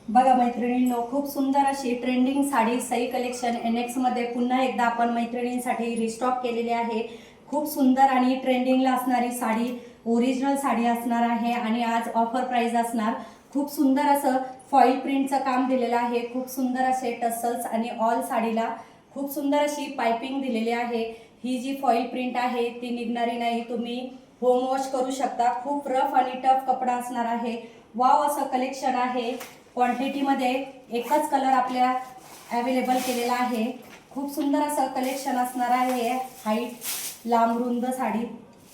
बघा मैत्रिणींनो, खूप सुंदर अशी trending sari Sai collection NX मध्ये पुन्हा एकदा आपण मैत्रिणींसाठी रिस्टॉक केलेली आहे। खूप सुंदर आणि ट्रेंडिंगला असणारी साडी, ओरिजिनल साडी असणार आहे आणि आज ऑफर प्राइस असणार। खूप सुंदर असं फॉइल प्रिंटचं काम दिलेलं आहे। खूप सुंदर असे टसल्स आणि ऑल साडीला खूप सुंदर अशी पाइपिंग दिलेली आहे। ही जी फॉइल प्रिंट आहे ती निघणारी नाही, तुम्ही होम वॉश करू शकता। खूप रफ आणि टफ कपडा असणार आहे। वाव असं कलेक्शन आहे। क्वांटिटी मध्ये एकच कलर आपल्या अवेलेबल केलेला आहे। खूप सुंदर असं कलेक्शन असणार आहे। हाईट लांब रुंद साडी,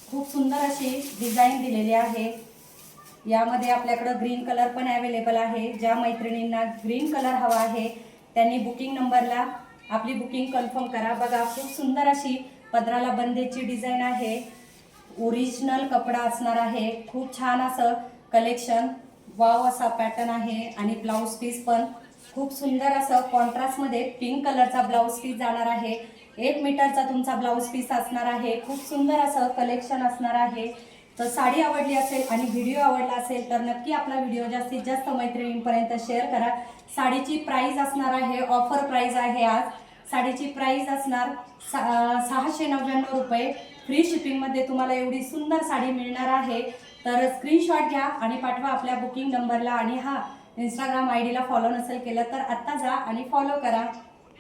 खूप सुंदर अशी डिझाइन दिलेली आहे। यामध्ये आपल्याकडे ग्रीन कलर पण अवेलेबल आहे। ज्या मैत्रिणींना ग्रीन कलर हवा आहे त्यांनी बुकिंग नंबरला आपली बुकिंग कन्फर्म करा। बघा खूप सुंदर अशी पदराला बंदेची डिझाइन आहे। ओरिजिनल कपडा असणार आहे। खूप छान असं कलेक्शन, वाव असा पॅटर्न आहे आणि ब्लाउज पीस पण खूप सुंदर असं कॉन्ट्रास्ट मध्ये पिंक कलरचा ब्लाउज पीस जाणार आहे। 1 मीटरचा तुमचा ब्लाउज पीस असणार आहे। खूप सुंदर असं कलेक्शन असणार आहे। तर साडी आवडली असेल आणि व्हिडिओ आवडला असेल तर नक्की आपला व्हिडिओ जास्तीत जास्त मैत्रिणींपर्यंत शेअर करा। साडीची प्राइस असणार आहे, ऑफर प्राइस आहे आज। साडीची प्राइस असणार 699 रुपये। फ्री शिपिंग मध्ये तुम्हाला एवढी सुंदर साडी मिळणार आहे। तर स्क्रीनशॉट घ्या आणि पाठवा आपल्या बुकिंग नंबरला। आणि हा इंस्टाग्राम ID ला फॉलो नसेल केलं तर आत्ता जा आणि फॉलो करा।